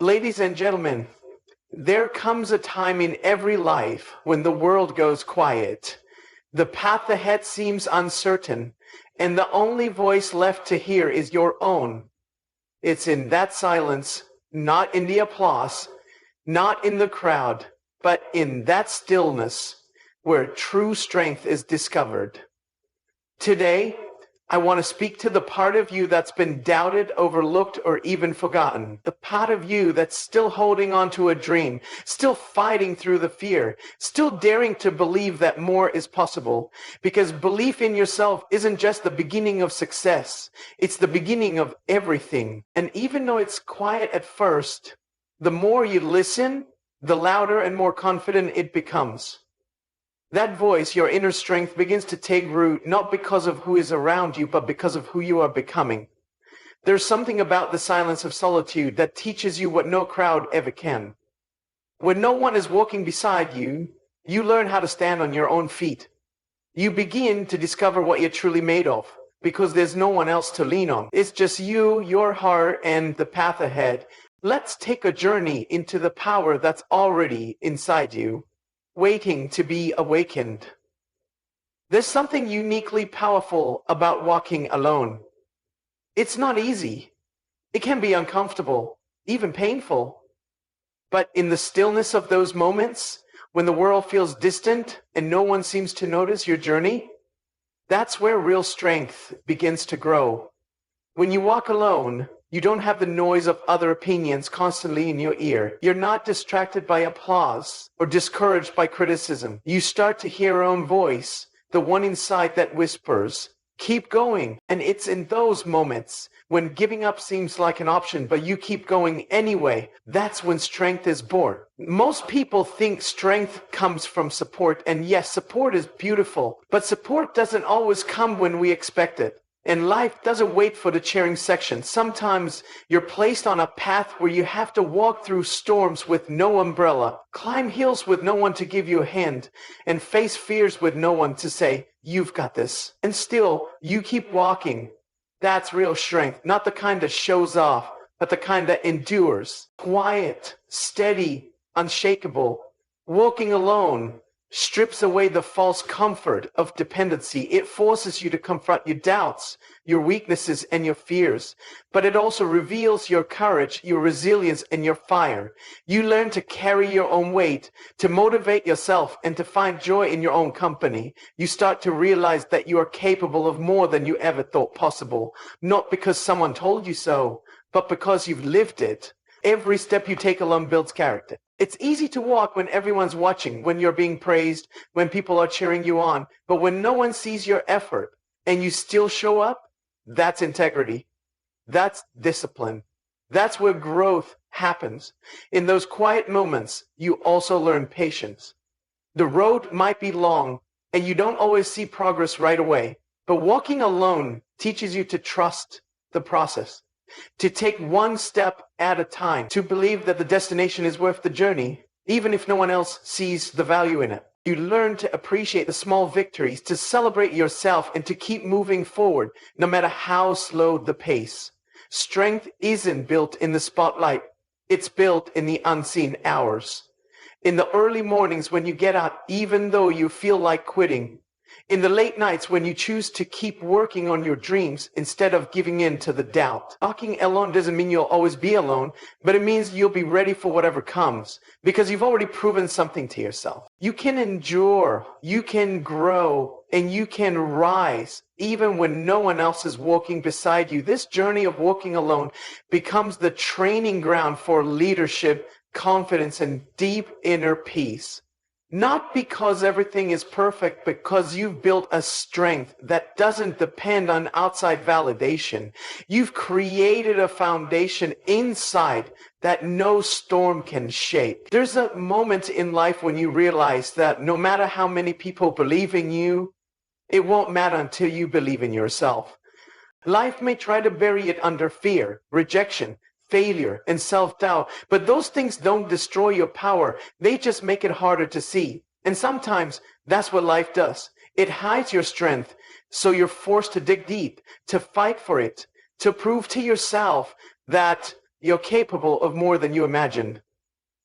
Ladies and gentlemen, there comes a time in every life when the world goes quiet. The path ahead seems uncertain, and the only voice left to hear is your own. It's in that silence, not in the applause, not in the crowd, but in that stillness where true strength is discovered. Today, I want to speak to the part of you that's been doubted, overlooked, or even forgotten. The part of you that's still holding on to a dream, still fighting through the fear, still daring to believe that more is possible. Because belief in yourself isn't just the beginning of success, it's the beginning of everything. And even though it's quiet at first, the more you listen, the louder and more confident it becomes. That voice, your inner strength, begins to take root, not because of who is around you, but because of who you are becoming. There's something about the silence of solitude that teaches you what no crowd ever can. When no one is walking beside you, you learn how to stand on your own feet. You begin to discover what you're truly made of, because there's no one else to lean on. It's just you, your heart, and the path ahead. Let's take a journey into the power that's already inside you, waiting to be awakened. There's something uniquely powerful about walking alone. It's not easy. It can be uncomfortable, even painful. But in the stillness of those moments, when the world feels distant and no one seems to notice your journey, that's where real strength begins to grow. When you walk alone, you don't have the noise of other opinions constantly in your ear. You're not distracted by applause or discouraged by criticism. You start to hear your own voice, the one inside that whispers, keep going. And it's in those moments when giving up seems like an option, but you keep going anyway. That's when strength is born. Most people think strength comes from support. And yes, support is beautiful, but support doesn't always come when we expect it. And life doesn't wait for the cheering section. Sometimes you're placed on a path where you have to walk through storms with no umbrella, climb hills with no one to give you a hand, and face fears with no one to say, you've got this. And still, you keep walking. That's real strength, not the kind that shows off, but the kind that endures. Quiet, steady, unshakable. Walking alone strips away the false comfort of dependency. It forces you to confront your doubts, your weaknesses, and your fears. But it also reveals your courage, your resilience, and your fire. You learn to carry your own weight, to motivate yourself, and to find joy in your own company. You start to realize that you are capable of more than you ever thought possible. Not because someone told you so, but because you've lived it. Every step you take alone builds character. It's easy to walk when everyone's watching, when you're being praised, when people are cheering you on. But when no one sees your effort and you still show up, that's integrity. That's discipline. That's where growth happens. In those quiet moments, you also learn patience. The road might be long and you don't always see progress right away. But walking alone teaches you to trust the process, to take one step at a time, to believe that the destination is worth the journey, even if no one else sees the value in it. You learn to appreciate the small victories, to celebrate yourself, and to keep moving forward, no matter how slow the pace. Strength isn't built in the spotlight. It's built in the unseen hours. In the early mornings when you get out, even though you feel like quitting. In the late nights when you choose to keep working on your dreams instead of giving in to the doubt. Walking alone doesn't mean you'll always be alone, but it means you'll be ready for whatever comes because you've already proven something to yourself. You can endure, you can grow, and you can rise even when no one else is walking beside you. This journey of walking alone becomes the training ground for leadership, confidence, and deep inner peace. Not because everything is perfect, because you've built a strength that doesn't depend on outside validation. You've created a foundation inside that no storm can shake. There's a moment in life when you realize that no matter how many people believe in you, it won't matter until you believe in yourself. Life may try to bury it under fear, rejection, failure, and self-doubt. But those things don't destroy your power. They just make it harder to see. And sometimes that's what life does. It hides your strength, so you're forced to dig deep, to fight for it, to prove to yourself that You're capable of more than you imagine.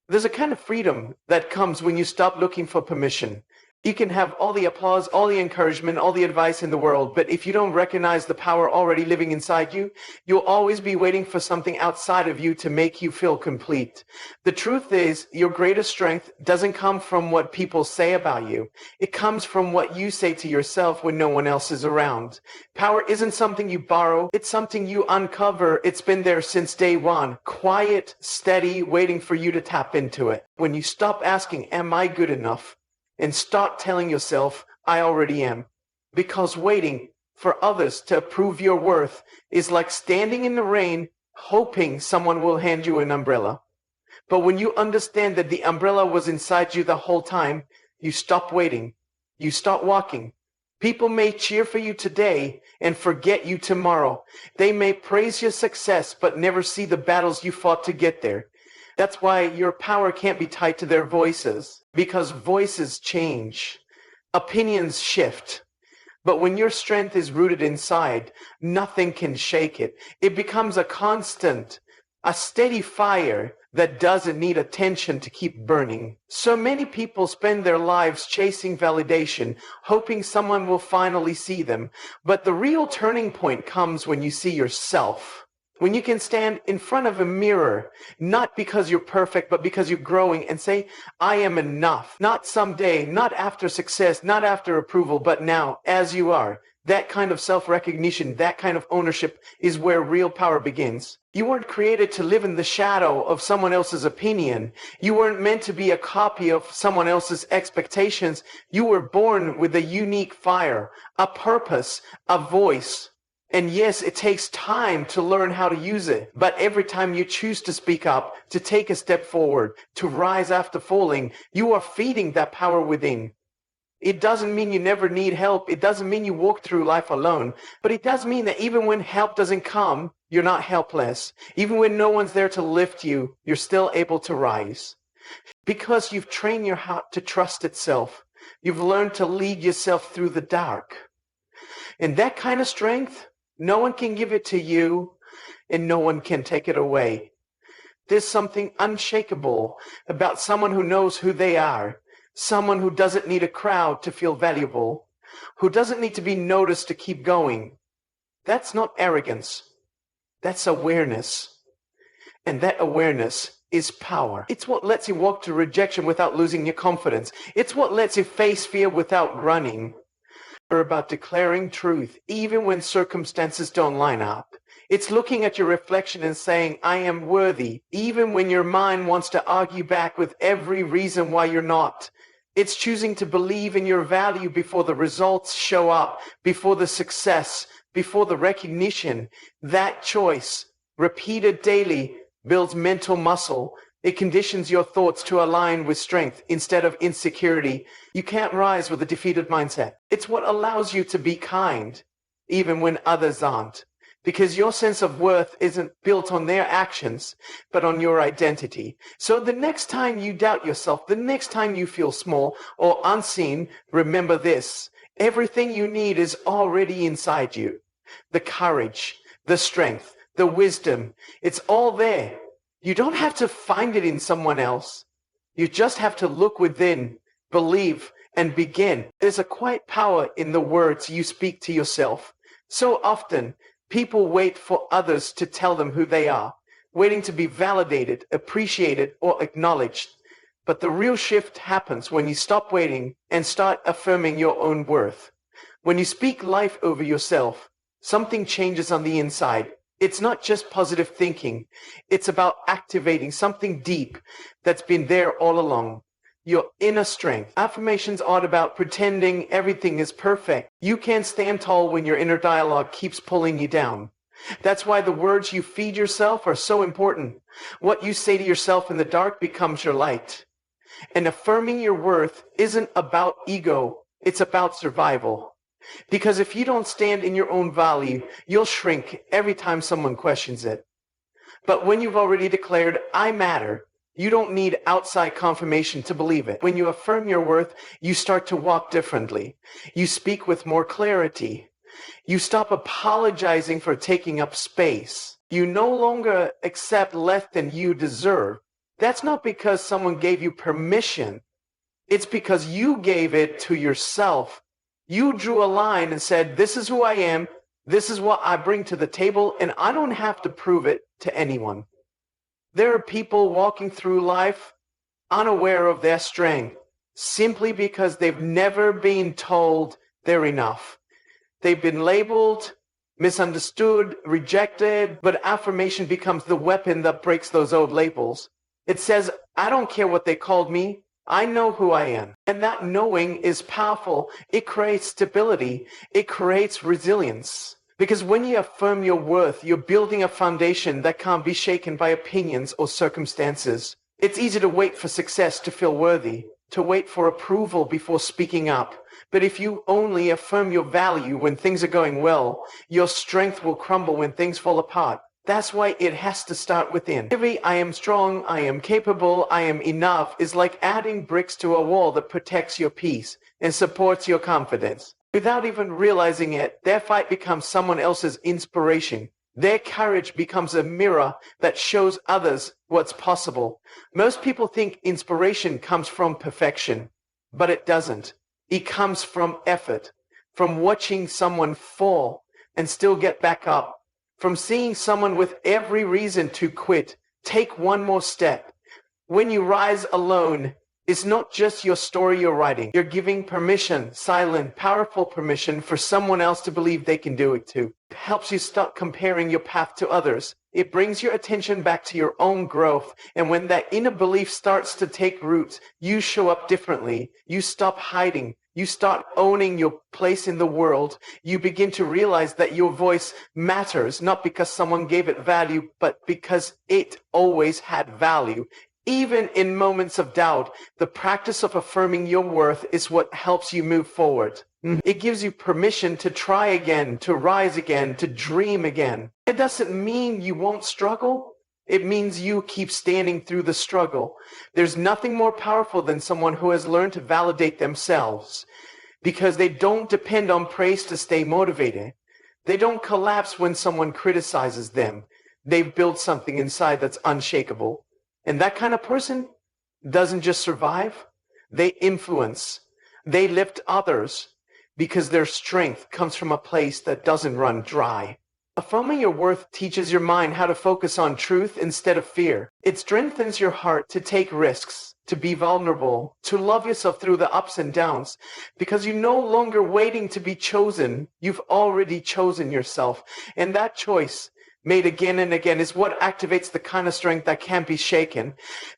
There's a kind of freedom that comes when you stop looking for permission. You can have all the applause, all the encouragement, all the advice in the world, but if you don't recognize the power already living inside you, you'll always be waiting for something outside of you to make you feel complete. The truth is, your greatest strength doesn't come from what people say about you. It comes from what you say to yourself when no one else is around. Power isn't something you borrow, it's something you uncover. It's been there since day one. Quiet, steady, waiting for you to tap into it. When you stop asking, am I good enough? And start telling yourself, I already am. Because waiting for others to approve your worth is like standing in the rain, hoping someone will hand you an umbrella. But when you understand that the umbrella was inside you the whole time, you stop waiting. You start walking. People may cheer for you today and forget you tomorrow. They may praise your success, but never see the battles you fought to get there. That's why your power can't be tied to their voices, because voices change, opinions shift. But when your strength is rooted inside, nothing can shake it. It becomes a constant, a steady fire that doesn't need attention to keep burning. So many people spend their lives chasing validation, hoping someone will finally see them. But the real turning point comes when you see yourself. When you can stand in front of a mirror, not because you're perfect, but because you're growing, and say, I am enough. Not someday, not after success, not after approval, but now, as you are. That kind of self-recognition, that kind of ownership is where real power begins. You weren't created to live in the shadow of someone else's opinion. You weren't meant to be a copy of someone else's expectations. You were born with a unique fire, a purpose, a voice. And yes, it takes time to learn how to use it. But every time you choose to speak up, to take a step forward, to rise after falling, you are feeding that power within. It doesn't mean you never need help. It doesn't mean you walk through life alone. But it does mean that even when help doesn't come, you're not helpless. Even when no one's there to lift you, you're still able to rise. Because you've trained your heart to trust itself. You've learned to lead yourself through the dark. And that kind of strength, no one can give it to you, and no one can take it away. There's something unshakable about someone who knows who they are, someone who doesn't need a crowd to feel valuable, who doesn't need to be noticed to keep going. That's not arrogance. That's awareness. And that awareness is power. It's what lets you walk through rejection without losing your confidence. It's what lets you face fear without running. Or about declaring truth even when circumstances don't line up. It's looking at your reflection and saying, I am worthy, even when your mind wants to argue back with every reason why you're not. It's choosing to believe in your value before the results show up, before the success, before the recognition. That choice, repeated daily, builds mental muscle. It conditions your thoughts to align with strength instead of insecurity. You can't rise with a defeated mindset. It's what allows you to be kind, even when others aren't. Because your sense of worth isn't built on their actions, but on your identity. So the next time you doubt yourself, the next time you feel small or unseen, remember this. Everything you need is already inside you. The courage, the strength, the wisdom, it's all there. You don't have to find it in someone else. You just have to look within, believe, and begin. There's a quiet power in the words you speak to yourself. So often, people wait for others to tell them who they are, waiting to be validated, appreciated, or acknowledged. But the real shift happens when you stop waiting and start affirming your own worth. When you speak life over yourself, something changes on the inside. It's not just positive thinking. It's about activating something deep that's been there all along. Your inner strength. Affirmations aren't about pretending everything is perfect. You can't stand tall when your inner dialogue keeps pulling you down. That's why the words you feed yourself are so important. What you say to yourself in the dark becomes your light. And affirming your worth isn't about ego. It's about survival. Because if you don't stand in your own value, you'll shrink every time someone questions it. But when you've already declared, I matter, you don't need outside confirmation to believe it. When you affirm your worth, you start to walk differently. You speak with more clarity. You stop apologizing for taking up space. You no longer accept less than you deserve. That's not because someone gave you permission. It's because you gave it to yourself. You drew a line and said, this is who I am, this is what I bring to the table, and I don't have to prove it to anyone. There are people walking through life unaware of their strength, simply because they've never been told they're enough. They've been labeled, misunderstood, rejected, but affirmation becomes the weapon that breaks those old labels. It says, I don't care what they called me. I know who I am. And that knowing is powerful. It creates stability. It creates resilience. Because when you affirm your worth, you're building a foundation that can't be shaken by opinions or circumstances. It's easy to wait for success to feel worthy, to wait for approval before speaking up. But if you only affirm your value when things are going well, your strength will crumble when things fall apart. That's why it has to start within. Every I am strong, I am capable, I am enough is like adding bricks to a wall that protects your peace and supports your confidence. Without even realizing it, their fight becomes someone else's inspiration. Their courage becomes a mirror that shows others what's possible. Most people think inspiration comes from perfection, but it doesn't. It comes from effort, from watching someone fall and still get back up, from seeing someone with every reason to quit, take one more step. When you rise alone, it's not just your story you're writing. You're giving permission, silent, powerful permission for someone else to believe they can do it too. It helps you stop comparing your path to others. It brings your attention back to your own growth. And when that inner belief starts to take root, you show up differently. You stop hiding. You start owning your place in the world. You begin to realize that your voice matters, not because someone gave it value, but because it always had value. Even in moments of doubt, the practice of affirming your worth is what helps you move forward. It gives you permission to try again, to rise again, to dream again. It doesn't mean you won't struggle. It means you keep standing through the struggle. There's nothing more powerful than someone who has learned to validate themselves, because they don't depend on praise to stay motivated. They don't collapse when someone criticizes them. They've built something inside that's unshakable. And that kind of person doesn't just survive, they influence. They lift others because their strength comes from a place that doesn't run dry. Affirming your worth teaches your mind how to focus on truth instead of fear. It strengthens your heart to take risks, to be vulnerable, to love yourself through the ups and downs, because you're no longer waiting to be chosen. You've already chosen yourself. And that choice, made again and again, is what activates the kind of strength that can't be shaken.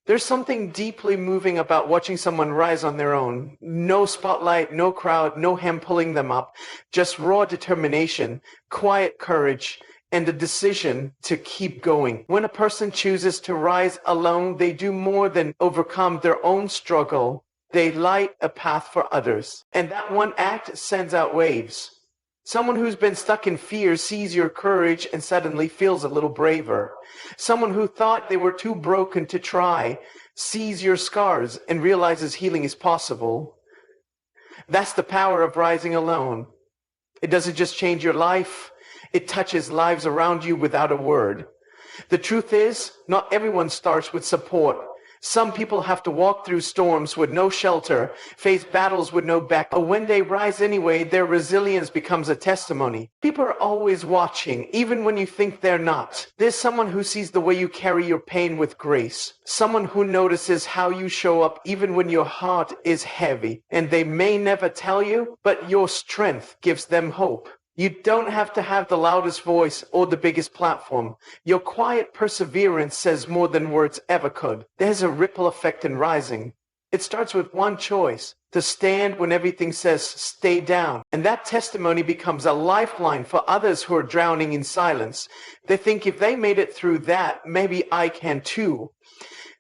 There's something deeply moving about watching someone rise on their own. No spotlight, no crowd, no hand pulling them up. Just raw determination, quiet courage, and a decision to keep going. When a person chooses to rise alone, they do more than overcome their own struggle. They light a path for others. And that one act sends out waves. Someone who's been stuck in fear sees your courage and suddenly feels a little braver. Someone who thought they were too broken to try sees your scars and realizes healing is possible. That's the power of rising alone. It doesn't just change your life, it touches lives around you without a word. The truth is, not everyone starts with support. Some people have to walk through storms with no shelter, face battles with no back. But when they rise anyway, their resilience becomes a testimony. People are always watching, even when you think they're not. There's someone who sees the way you carry your pain with grace. Someone who notices how you show up even when your heart is heavy. And they may never tell you, but your strength gives them hope. You don't have to have the loudest voice or the biggest platform. Your quiet perseverance says more than words ever could. There's a ripple effect in rising. It starts with one choice: to stand when everything says stay down. And that testimony becomes a lifeline for others who are drowning in silence. They think if they made it through that, maybe I can too.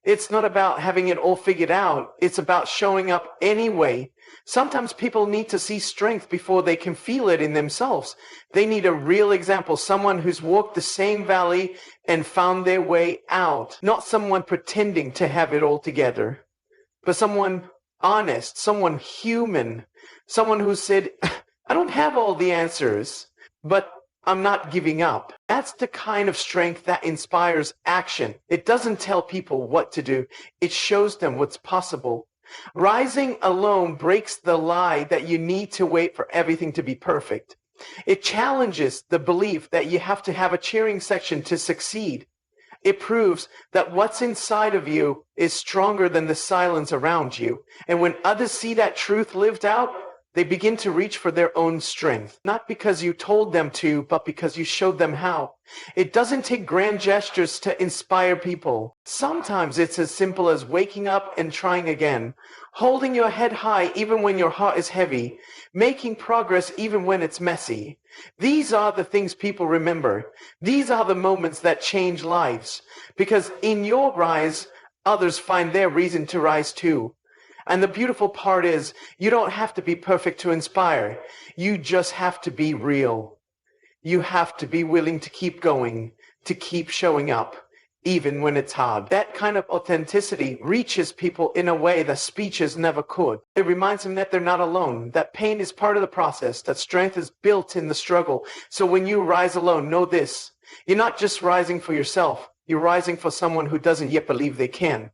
It's not about having it all figured out. It's about showing up anyway. Sometimes people need to see strength before they can feel it in themselves. They need a real example, someone who's walked the same valley and found their way out. Not someone pretending to have it all together, but someone honest, someone human, someone who said, I don't have all the answers, but I'm not giving up. That's the kind of strength that inspires action. It doesn't tell people what to do. It shows them what's possible. Rising alone breaks the lie that you need to wait for everything to be perfect. It challenges the belief that you have to have a cheering section to succeed. It proves that what's inside of you is stronger than the silence around you. And when others see that truth lived out, they begin to reach for their own strength. Not because you told them to, but because you showed them how. It doesn't take grand gestures to inspire people. Sometimes it's as simple as waking up and trying again, holding your head high even when your heart is heavy, making progress even when it's messy. These are the things people remember. These are the moments that change lives. Because in your rise, others find their reason to rise too. And the beautiful part is, you don't have to be perfect to inspire. You just have to be real. You have to be willing to keep going, to keep showing up, even when it's hard. That kind of authenticity reaches people in a way that speeches never could. It reminds them that they're not alone, that pain is part of the process, that strength is built in the struggle. So when you rise alone, know this: you're not just rising for yourself, you're rising for someone who doesn't yet believe they can.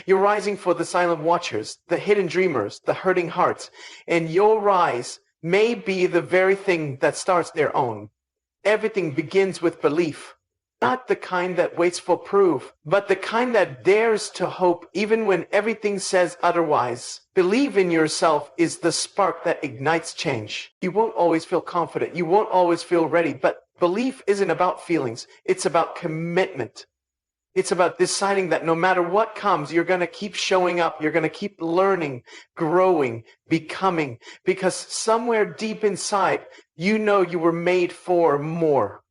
You're rising for the silent watchers, the hidden dreamers, the hurting hearts, and your rise may be the very thing that starts their own. Everything begins with belief, not the kind that waits for proof, but the kind that dares to hope even when everything says otherwise. Believe in yourself is the spark that ignites change. You won't always feel confident, you won't always feel ready, but belief isn't about feelings, it's about commitment. It's about deciding that no matter what comes, you're going to keep showing up. You're going to keep learning, growing, becoming. Because somewhere deep inside, you know you were made for more.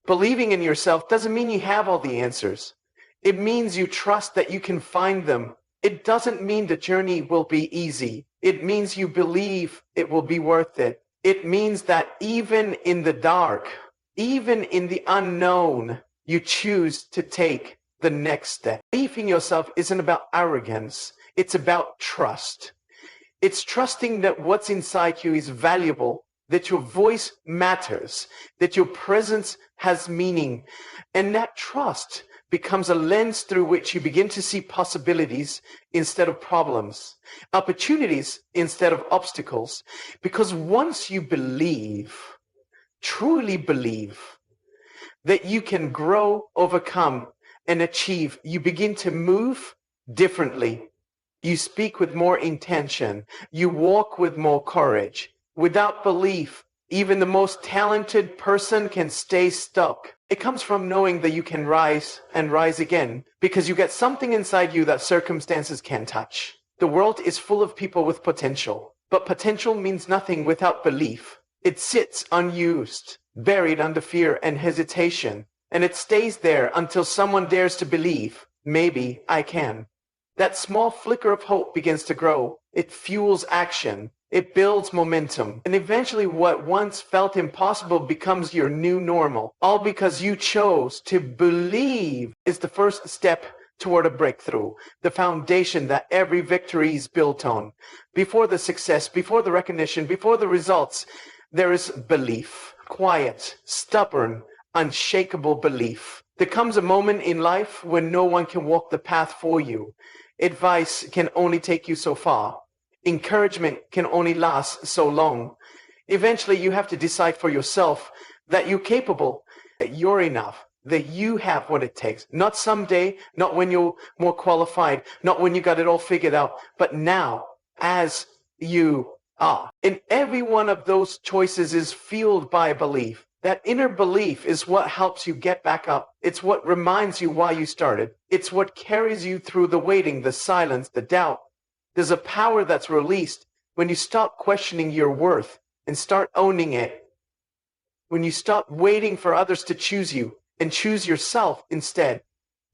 Believing in yourself doesn't mean you have all the answers. It means you trust that you can find them. It doesn't mean the journey will be easy. It means you believe it will be worth it. It means that even in the dark, even in the unknown, you choose to take the next step. Belief in yourself isn't about arrogance. It's about trust. It's trusting that what's inside you is valuable, that your voice matters, that your presence has meaning. And that trust becomes a lens through which you begin to see possibilities instead of problems, opportunities instead of obstacles. Because once you believe, truly believe, that you can grow, overcome, and achieve, you begin to move differently. You speak with more intention. You walk with more courage. Without belief, even the most talented person can stay stuck. It comes from knowing that you can rise and rise again, because you get something inside you that circumstances can't touch. The world is full of people with potential, but potential means nothing without belief. It sits unused, buried under fear and hesitation. And it stays there until someone dares to believe, maybe I can. That small flicker of hope begins to grow. It fuels action. It builds momentum. And eventually what once felt impossible becomes your new normal. All because you chose to believe is the first step toward a breakthrough. The foundation that every victory is built on. Before the success, before the recognition, before the results, there is belief. Quiet, stubborn, unshakable belief. There comes a moment in life when no one can walk the path for you. Advice can only take you so far. Encouragement can only last so long. Eventually you have to decide for yourself that you're capable, that you're enough, that you have what it takes. Not someday, not when you're more qualified, not when you got it all figured out, but now, as you are. And every one of those choices is fueled by belief. That inner belief is what helps you get back up. It's what reminds you why you started. It's what carries you through the waiting, the silence, the doubt. There's a power that's released when you stop questioning your worth and start owning it. When you stop waiting for others to choose you and choose yourself instead.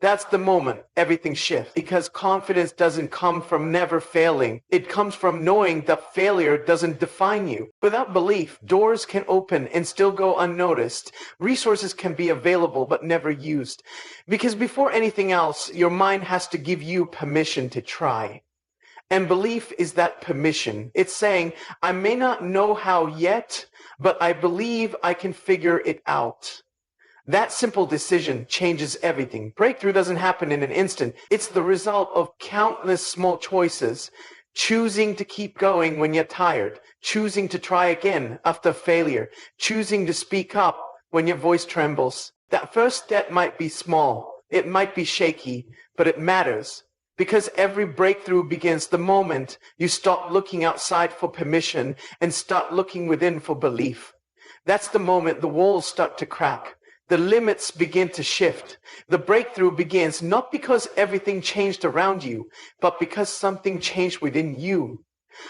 That's the moment everything shifts, because confidence doesn't come from never failing. It comes from knowing that failure doesn't define you. Without belief, doors can open and still go unnoticed. Resources can be available but never used. Because before anything else, your mind has to give you permission to try. And belief is that permission. It's saying, I may not know how yet, but I believe I can figure it out. That simple decision changes everything. Breakthrough doesn't happen in an instant. It's the result of countless small choices. Choosing to keep going when you're tired. Choosing to try again after failure. Choosing to speak up when your voice trembles. That first step might be small. It might be shaky, but it matters. Because every breakthrough begins the moment you stop looking outside for permission and start looking within for belief. That's the moment the walls start to crack. The limits begin to shift. The breakthrough begins not because everything changed around you, but because something changed within you.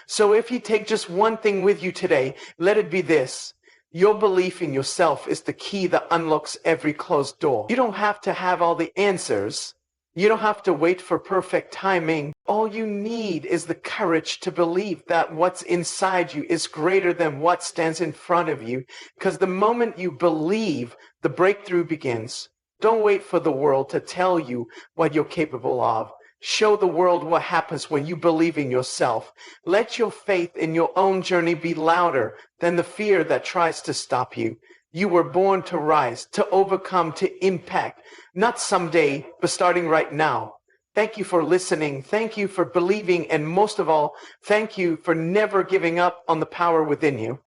So if you take just one thing with you today, let it be this. Your belief in yourself is the key that unlocks every closed door. You don't have to have all the answers. You don't have to wait for perfect timing. All you need is the courage to believe that what's inside you is greater than what stands in front of you. Because the moment you believe, the breakthrough begins. Don't wait for the world to tell you what you're capable of. Show the world what happens when you believe in yourself. Let your faith in your own journey be louder than the fear that tries to stop you. You were born to rise, to overcome, to impact, not someday, but starting right now. Thank you for listening. Thank you for believing. And most of all, thank you for never giving up on the power within you.